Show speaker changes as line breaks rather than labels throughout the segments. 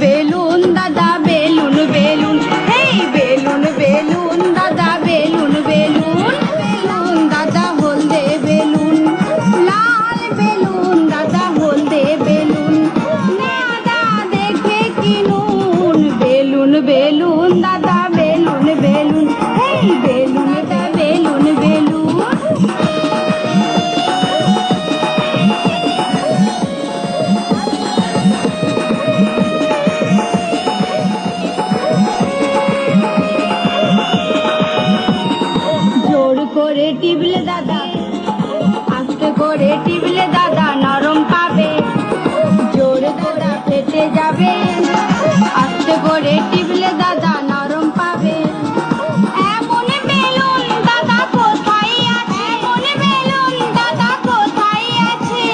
Balloon দাদা balloon balloon, এই balloon balloon দাদা বেলুন বেলুন, বেলুন দাদা হলদে বেলুন, লাল বেলুন দাদা হলদে বেলুন, দাদা দেখে কিনুন। বেলুন বেলুন দাদা বেলুন বেলুন, এই বেলুন দাদা বেলুন বেলুন। জোর করে টিপলে দাদা, আস্তে করে টিপলে দাদা নরম পাবে, জোরে দাদা ফেটে যাবে, আস্তে করে টিপলে দাদা নরম পাবে। এমন বেলুন দাদা কোথায় আছে, এমন বেলুন দাদা কোথায় আছে,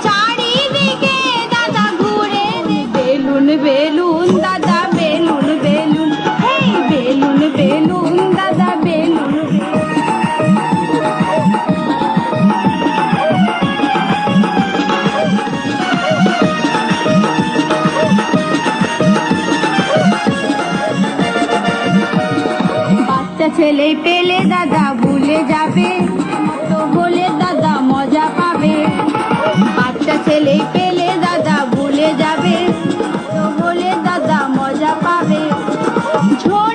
চারিদিকে দাদা ঘুরে বেলুন বেলুন দাদা বেলুন বেলুন, এই বেলুন বেলুন দাদা বেলুন বেলুন। বাচ্চা ছেলে পেলে দাদা ভুলে যাবে, তো হলে দাদা মজা পাবে। বাচ্চা ছেলে পেলে দাদা ভুলে যাবে, তো হলে দাদা মজা পাবে। ঝোল